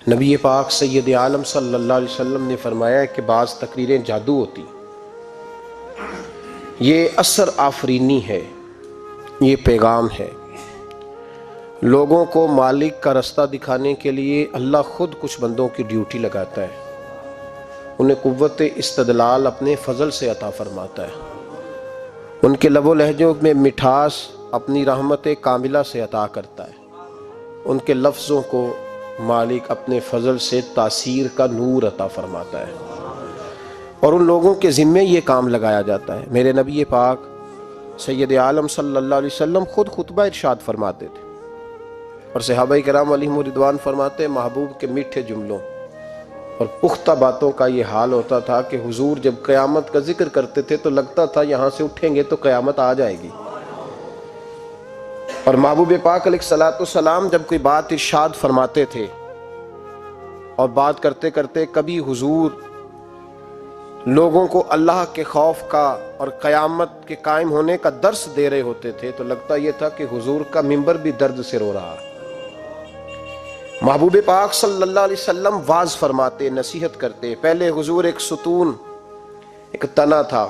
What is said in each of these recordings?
نبی پاک سید عالم صلی اللہ علیہ وسلم نے فرمایا کہ بعض تقریریں جادو ہوتی، یہ اثر آفرینی ہے، یہ پیغام ہے۔ لوگوں کو مالک کا رستہ دکھانے کے لیے اللہ خود کچھ بندوں کی ڈیوٹی لگاتا ہے، انہیں قوت استدلال اپنے فضل سے عطا فرماتا ہے، ان کے لب و لہجوں میں مٹھاس اپنی رحمت کاملہ سے عطا کرتا ہے، ان کے لفظوں کو مالک اپنے فضل سے تاثیر کا نور عطا فرماتا ہے، اور ان لوگوں کے ذمے یہ کام لگایا جاتا ہے۔ میرے نبی پاک سید عالم صلی اللہ علیہ وسلم خود خطبہ ارشاد فرماتے تھے، اور صحابہ کرام علیہم رضوان فرماتے ہیں محبوب کے میٹھے جملوں اور پختہ باتوں کا یہ حال ہوتا تھا کہ حضور جب قیامت کا ذکر کرتے تھے تو لگتا تھا یہاں سے اٹھیں گے تو قیامت آ جائے گی۔ اور محبوب پاک علیہ الصلوۃ والسلام جب کوئی بات ارشاد فرماتے تھے اور بات کرتے کرتے کبھی حضور لوگوں کو اللہ کے خوف کا اور قیامت کے قائم ہونے کا درس دے رہے ہوتے تھے تو لگتا یہ تھا کہ حضور کا منبر بھی درد سے رو رہا۔ محبوب پاک صلی اللہ علیہ وسلم واعظ فرماتے، نصیحت کرتے۔ پہلے حضور ایک ستون، ایک تنا تھا،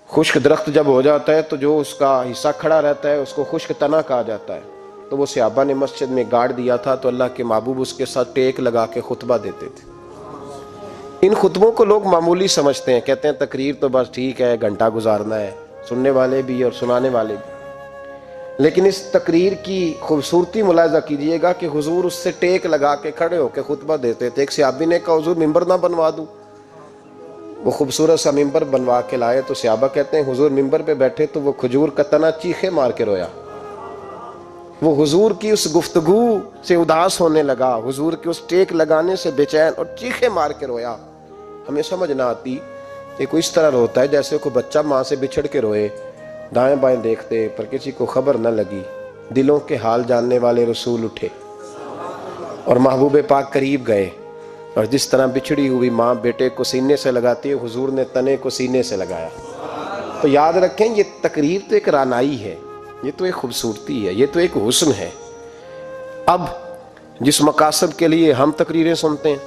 خشک درخت جب ہو جاتا ہے تو جو اس کا حصہ کھڑا رہتا ہے اس کو خشک تنا کہا جاتا ہے، تو وہ صحابہ نے مسجد میں گاڑ دیا تھا تو اللہ کے محبوب اس کے ساتھ ٹیک لگا کے خطبہ دیتے تھے۔ ان خطبوں کو لوگ معمولی سمجھتے ہیں، کہتے ہیں تقریر تو بس ٹھیک ہے، گھنٹہ گزارنا ہے، سننے والے بھی اور سنانے والے بھی، لیکن اس تقریر کی خوبصورتی ملاحظہ کیجئے گا کہ حضور اس سے ٹیک لگا کے کھڑے ہو کے خطبہ دیتے تھے۔ ایک صحابی نے کہا حضور ممبر نہ بنوا دوں، وہ خوبصورت سا ممبر بنوا کے لائے تو صحابہ کہتے ہیں حضور ممبر پہ بیٹھے تو وہ کھجور کا تنا چیخے مار کے رویا، وہ حضور کی اس گفتگو سے اداس ہونے لگا، حضور کی اس ٹیک لگانے سے بے چین اور چیخے مار کے رویا۔ ہمیں سمجھ نہ آتی کہ کوئی اس طرح روتا ہے جیسے کوئی بچہ ماں سے بچھڑ کے روئے، دائیں بائیں دیکھتے پر کسی کو خبر نہ لگی۔ دلوں کے حال جاننے والے رسول اٹھے اور محبوب پاک قریب گئے، اور جس طرح بچھڑی ہوئی ماں بیٹے کو سینے سے لگاتی ہے حضور نے تنے کو سینے سے لگایا۔ تو یاد رکھیں یہ تقریر تو ایک رانائی ہے، یہ تو ایک خوبصورتی ہے، یہ تو ایک حسن ہے۔ اب جس مقاصد کے لیے ہم تقریریں سنتے ہیں،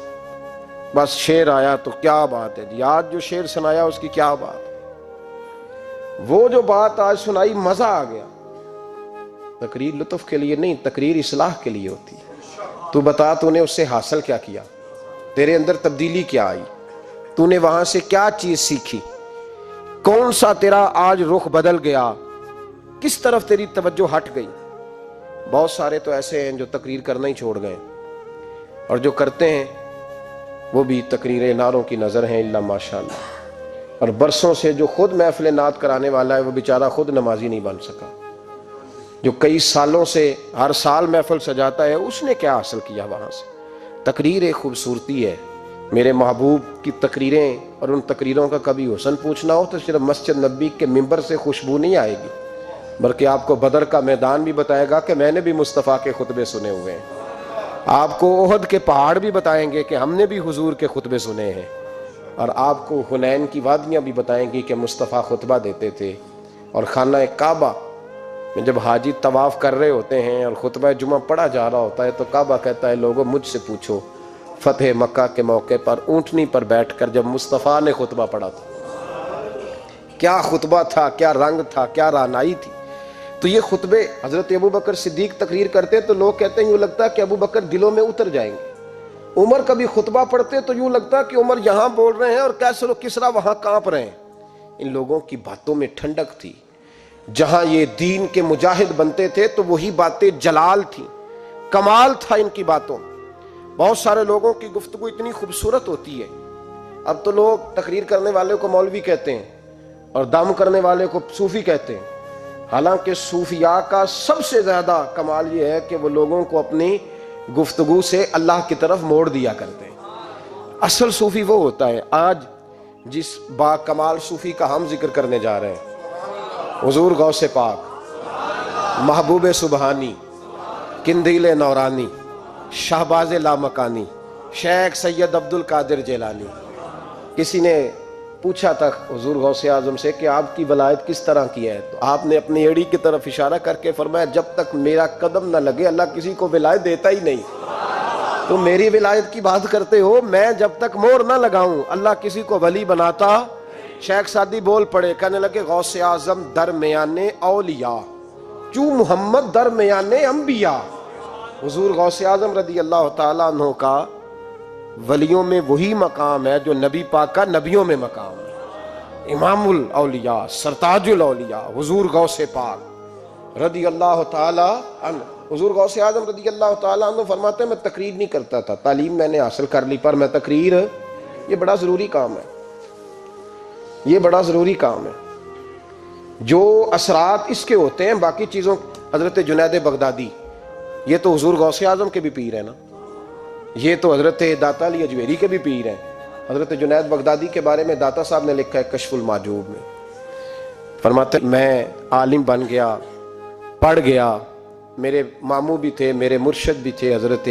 بس شعر آیا تو کیا بات ہے جی، آج جو شعر سنایا اس کی کیا بات، وہ جو بات آج سنائی مزہ آ گیا۔ تقریر لطف کے لیے نہیں، تقریر اصلاح کے لیے ہوتی ہے۔ تو بتا تو نے اس سے حاصل کیا کیا، تیرے اندر تبدیلی کیا آئی، تو نے وہاں سے کیا چیز سیکھی، کون سا تیرا آج رخ بدل گیا، کس طرف تیری توجہ ہٹ گئی۔ بہت سارے تو ایسے ہیں جو تقریر کرنا ہی چھوڑ گئے، اور جو کرتے ہیں وہ بھی تقریریں نعروں کی نظر ہیں الا ماشاءاللہ، اور برسوں سے جو خود محفل نعت کرانے والا ہے وہ بیچارہ خود نمازی نہیں بن سکا، جو کئی سالوں سے ہر سال محفل سجاتا ہے اس نے کیا حاصل کیا وہاں سے۔ تقریر ایک خوبصورتی ہے۔ میرے محبوب کی تقریریں اور ان تقریروں کا کبھی حسن پوچھنا ہو تو صرف مسجد نبی کے ممبر سے خوشبو نہیں آئے گی، بلکہ آپ کو بدر کا میدان بھی بتائے گا کہ میں نے بھی مصطفیٰ کے خطبے سنے ہوئے ہیں، آپ کو احد کے پہاڑ بھی بتائیں گے کہ ہم نے بھی حضور کے خطبے سنے ہیں، اور آپ کو حنین کی وادیاں بھی بتائیں گی کہ مصطفیٰ خطبہ دیتے تھے۔ اور خانہ کعبہ میں جب حاجی طواف کر رہے ہوتے ہیں اور خطبہ جمعہ پڑھا جا رہا ہوتا ہے تو کعبہ کہتا ہے لوگوں مجھ سے پوچھو فتح مکہ کے موقع پر اونٹنی پر بیٹھ کر جب مصطفیٰ نے خطبہ پڑھا تھا، کیا خطبہ تھا، کیا رنگ تھا، کیا رانائی تھی۔ تو یہ خطبے حضرت ابو بکر صدیق تقریر کرتے تو لوگ کہتے ہیں یوں لگتا ہے کہ ابو بکر دلوں میں اتر جائیں گے، عمر کبھی خطبہ پڑھتے تو یوں لگتا کہ عمر یہاں بول رہے ہیں اور کیسر و کسریٰ وہاں کانپ رہے ہیں۔ ان لوگوں کی باتوں میں ٹھنڈک تھی، جہاں یہ دین کے مجاہد بنتے تھے تو وہی باتیں جلال تھیں، کمال تھا ان کی باتوں۔ بہت سارے لوگوں کی گفتگو اتنی خوبصورت ہوتی ہے، اب تو لوگ تقریر کرنے والے کو مولوی کہتے ہیں اور دم کرنے والے کو صوفی کہتے ہیں، حالانکہ صوفیاء کا سب سے زیادہ کمال یہ ہے کہ وہ لوگوں کو اپنی گفتگو سے اللہ کی طرف موڑ دیا کرتے ہیں۔ اصل صوفی وہ ہوتا ہے، آج جس با کمال صوفی کا ہم ذکر کرنے جا رہے ہیں، حضور غوث پاک، محبوب سبحانی، قندیل نورانی، شہباز لامکانی، شیخ سید عبد القادر جیلانی۔ کسی نے پوچھا تھا حضور غوث اعظم سے کہ آپ کی ولایت کس طرح کی ہے، تو آپ نے اپنی ایڑی کی طرف اشارہ کر کے فرمایا جب تک میرا قدم نہ لگے اللہ کسی کو ولایت دیتا ہی نہیں۔ تم میری ولایت کی بات کرتے ہو، میں جب تک مور نہ لگاؤں اللہ کسی کو ولی بناتا۔ شیخ سعدی بول پڑے، کہنے لگے غوث اعظم درمیان اولیاء، چوں محمد درمیان انبیاء۔ حضور غوث اعظم رضی اللہ تعالیٰ عنہ کا ولیوں میں وہی مقام ہے جو نبی پاک کا نبیوں میں مقام ہے۔ امام الاولیاء، سرتاج الاولیاء حضور غوث پاک رضی اللہ تعالیٰ عنہ۔ حضور غوث اعظم رضی اللہ تعالیٰ عنہ فرماتے ہیں میں تقریر نہیں کرتا تھا، تعلیم میں نے حاصل کر لی، پر میں تقریر، یہ بڑا ضروری کام ہے، یہ بڑا ضروری کام ہے۔ جو اثرات اس کے ہوتے ہیں باقی چیزوں، حضرت جنید بغدادی یہ تو حضور غوث اعظم کے بھی پیر ہیں نا، یہ تو حضرت داتا علی اجویری کے بھی پیر ہیں۔ حضرت جنید بغدادی کے بارے میں داتا صاحب نے لکھا ہے کشف المعجوب میں، فرماتے میں عالم بن گیا، پڑھ گیا، میرے ماموں بھی تھے، میرے مرشد بھی تھے حضرت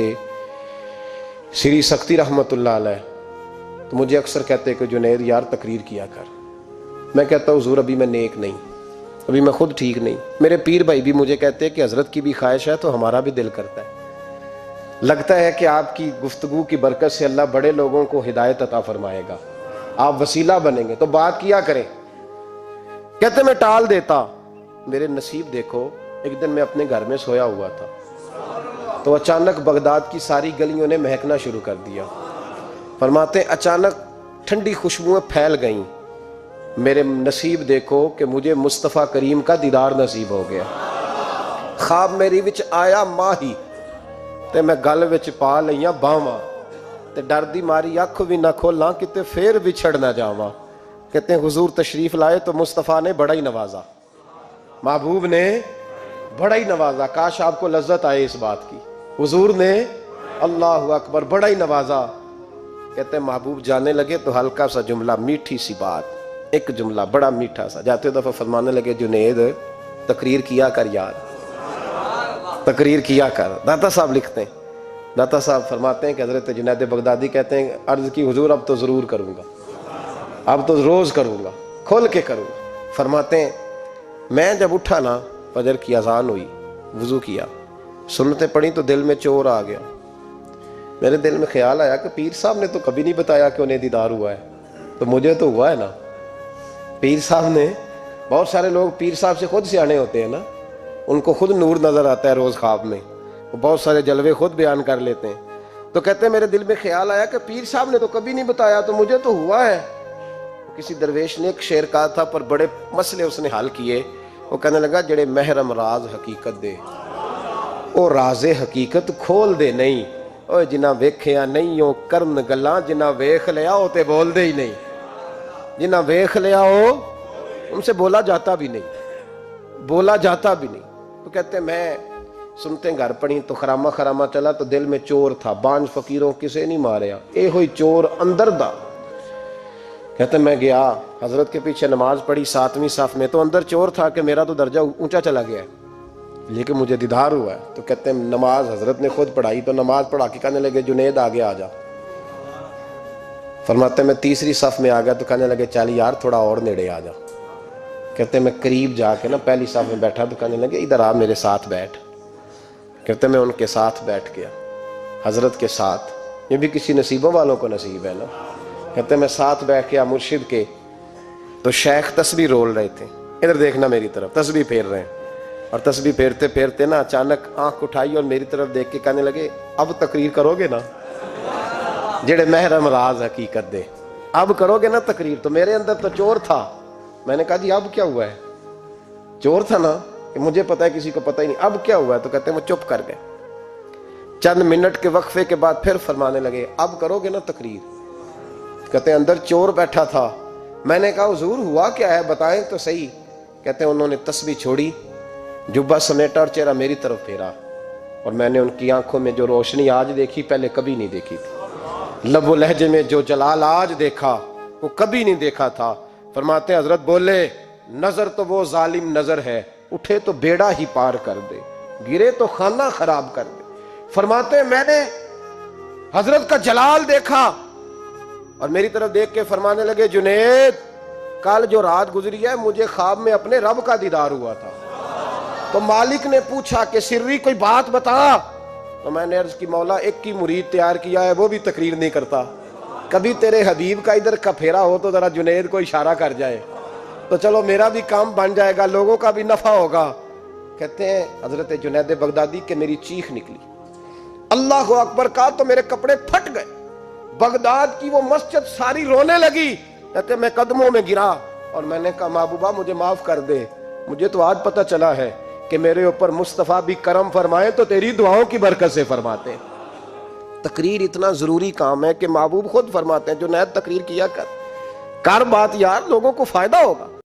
سری سختی رحمت اللہ علیہ، تو مجھے اکثر کہتے کہ جنید یار تقریر کیا کر۔ میں کہتا ہوں حضور ابھی میں نیک نہیں، ابھی میں خود ٹھیک نہیں۔ میرے پیر بھائی بھی مجھے کہتے کہ حضرت کی بھی خواہش ہے تو ہمارا بھی دل کرتا ہے، لگتا ہے کہ آپ کی گفتگو کی برکت سے اللہ بڑے لوگوں کو ہدایت عطا فرمائے گا، آپ وسیلہ بنیں گے، تو بات کیا کریں۔ کہتے میں ٹال دیتا، میرے نصیب دیکھو، ایک دن میں اپنے گھر میں سویا ہوا تھا تو اچانک بغداد کی ساری گلیوں نے مہکنا شروع کر دیا۔ فرماتے اچانک ٹھنڈی خوشبوئیں پھیل گئیں، میرے نصیب دیکھو کہ مجھے مصطفیٰ کریم کا دیدار نصیب ہو گیا۔ خواب میری وچ آیا ماہی تے میں گل وچ پا لئیاں باواں، تے ڈر دی ماری اکھ بھی نہ کھولاں کتے پھر بچھڑ نہ جاواں۔ کہتے ہیں حضور تشریف لائے تو مصطفیٰ نے بڑا ہی نوازا، محبوب نے بڑا ہی نوازا۔ کاش آپ کو لذت آئے اس بات کی، حضور نے اللہ اکبر بڑا ہی نوازا۔ کہتے ہیں محبوب جانے لگے تو ہلکا سا جملہ، میٹھی سی بات، ایک جملہ بڑا میٹھا سا، جاتے دفعہ فرمانے لگے جنید تقریر کیا کر یار، تقریر کیا کر۔ داتا صاحب لکھتے ہیں، داتا صاحب فرماتے ہیں کہ حضرت جنید بغدادی کہتے ہیں عرض کی حضور اب تو ضرور کروں گا، اب تو روز کروں گا، کھول کے کروں گا۔ فرماتے ہیں میں جب اٹھا نا، فجر کی اذان ہوئی، وضو کیا، سنتیں پڑھی تو دل میں چور آ گیا۔ میرے دل میں خیال آیا کہ پیر صاحب نے تو کبھی نہیں بتایا کہ انہیں دیدار ہوا ہے، تو مجھے تو ہوا ہے نا۔ پیر صاحب نے، بہت سارے لوگ پیر صاحب سے خود سیانے ہوتے ہیں نا، ان کو خود نور نظر آتا ہے روز خواب میں، وہ بہت سارے جلوے خود بیان کر لیتے ہیں۔ تو کہتے ہیں میرے دل میں خیال آیا کہ پیر صاحب نے تو کبھی نہیں بتایا تو مجھے تو ہوا ہے۔ کسی درویش نے ایک شعر کہا تھا پر بڑے مسئلے اس نے حل کیے، وہ کہنے لگا جڑے محرم راز حقیقت دے او راز حقیقت کھول دے نہیں، اوے جنہ ویکھیا نہیں او کرن گلاں، جنہ ویکھ لیا او تے بول دے ہی نہیں، جنہ ویکھ لیا او ان سے بولا جاتا بھی نہیں، بولا جاتا بھی نہیں۔ تو کہتے ہیں میں سنتے گھر پڑھی تو خرامہ خرامہ چلا تو دل میں چور تھا، بانج فقیروں کسے نہیں ماریا، اے ہوئی چور اندر دا۔ کہتے ہیں میں گیا حضرت کے پیچھے نماز پڑھی 7ویں صف میں، تو اندر چور تھا کہ میرا تو درجہ اونچا چلا گیا ہے لیکن مجھے دیدار ہوا ہے۔ تو کہتے ہیں نماز حضرت نے خود پڑھائی تو نماز پڑھا کے کہنے لگے جنید آگے آ جا۔ فرماتے ہیں میں 3ری صف میں آ گیا تو کہنے لگے چل یار تھوڑا اور نیڑے آ جا۔ کہتے ہیں میں قریب جا کے نا پہلی صف میں بیٹھا تو کہنے لگے ادھر آ میرے ساتھ بیٹھ۔ کہتے ہیں میں ان کے ساتھ بیٹھ گیا، حضرت کے ساتھ، یہ بھی کسی نصیبوں والوں کو نصیب ہے نا۔ کہتے ہیں میں ساتھ بیٹھ گیا مرشد کے، تو شیخ تسبیح رول رہے تھے، ادھر دیکھنا میری طرف، تسبیح پھیر رہے ہیں، اور تسبیح پھیرتے پھیرتے نا اچانک آنکھ اٹھائی اور میری طرف دیکھ کے کہنے لگے اب تقریر کرو گے نا، جڑے محرم راز حقیقت دے، اب کرو گے نا تقریر۔ تو میرے اندر تو چور تھا، میں نے کہا جی اب کیا ہوا ہے، چور تھا نا کہ مجھے پتا ہے کسی کو پتہ ہی نہیں، اب کیا ہوا ہے۔ تو کہتے ہیں وہ چپ کر گئے، چند منٹ کے وقفے کے بعد پھر فرمانے لگے اب کرو گے نا تقریر۔ کہتے ہیں اندر چور بیٹھا تھا، میں نے کہا حضور ہوا کیا ہے بتائیں تو صحیح۔ کہتے ہیں انہوں نے تسبیح چھوڑی، جبہ سمیٹا اور چہرہ میری طرف پھیرا، اور میں نے ان کی آنکھوں میں جو روشنی آج دیکھی پہلے کبھی نہیں دیکھی تھی، لب و لہجے میں جو جلال آج دیکھا وہ کبھی نہیں دیکھا تھا۔ فرماتے ہیں حضرت بولے نظر تو وہ ظالم نظر ہے، اٹھے تو بیڑا ہی پار کر دے، گرے تو خانہ خراب کر دے۔ فرماتے ہیں میں نے حضرت کا جلال دیکھا اور میری طرف دیکھ کے فرمانے لگے جنید کل جو رات گزری ہے مجھے خواب میں اپنے رب کا دیدار ہوا تھا۔ تو مالک نے پوچھا کہ سری کوئی بات بتا، تو میں نے عرض کی مولا ایک کی مرید تیار کیا ہے وہ بھی تقریر نہیں کرتا، کبھی تیرے حبیب کا ادھر کا پھیرا ہو تو ذرا جنید کو اشارہ کر جائے تو چلو میرا بھی کام بن جائے گا، لوگوں کا بھی نفع ہوگا۔ کہتے ہیں حضرت جنید بغدادی کہ میری چیخ نکلی، اللہ اکبر کہا تو میرے کپڑے پھٹ گئے، بغداد کی وہ مسجد ساری رونے لگی۔ کہتے میں قدموں میں گرا اور میں نے کہا محبوبہ مجھے معاف کر دے، مجھے تو آج پتہ چلا ہے کہ میرے اوپر مصطفیٰ بھی کرم فرمائے تو تیری دعاؤں کی برکت سے فرماتے ہیں۔ تقریر اتنا ضروری کام ہے کہ محبوب خود فرماتے ہیں جنید تقریر کیا کر بات یار، لوگوں کو فائدہ ہوگا۔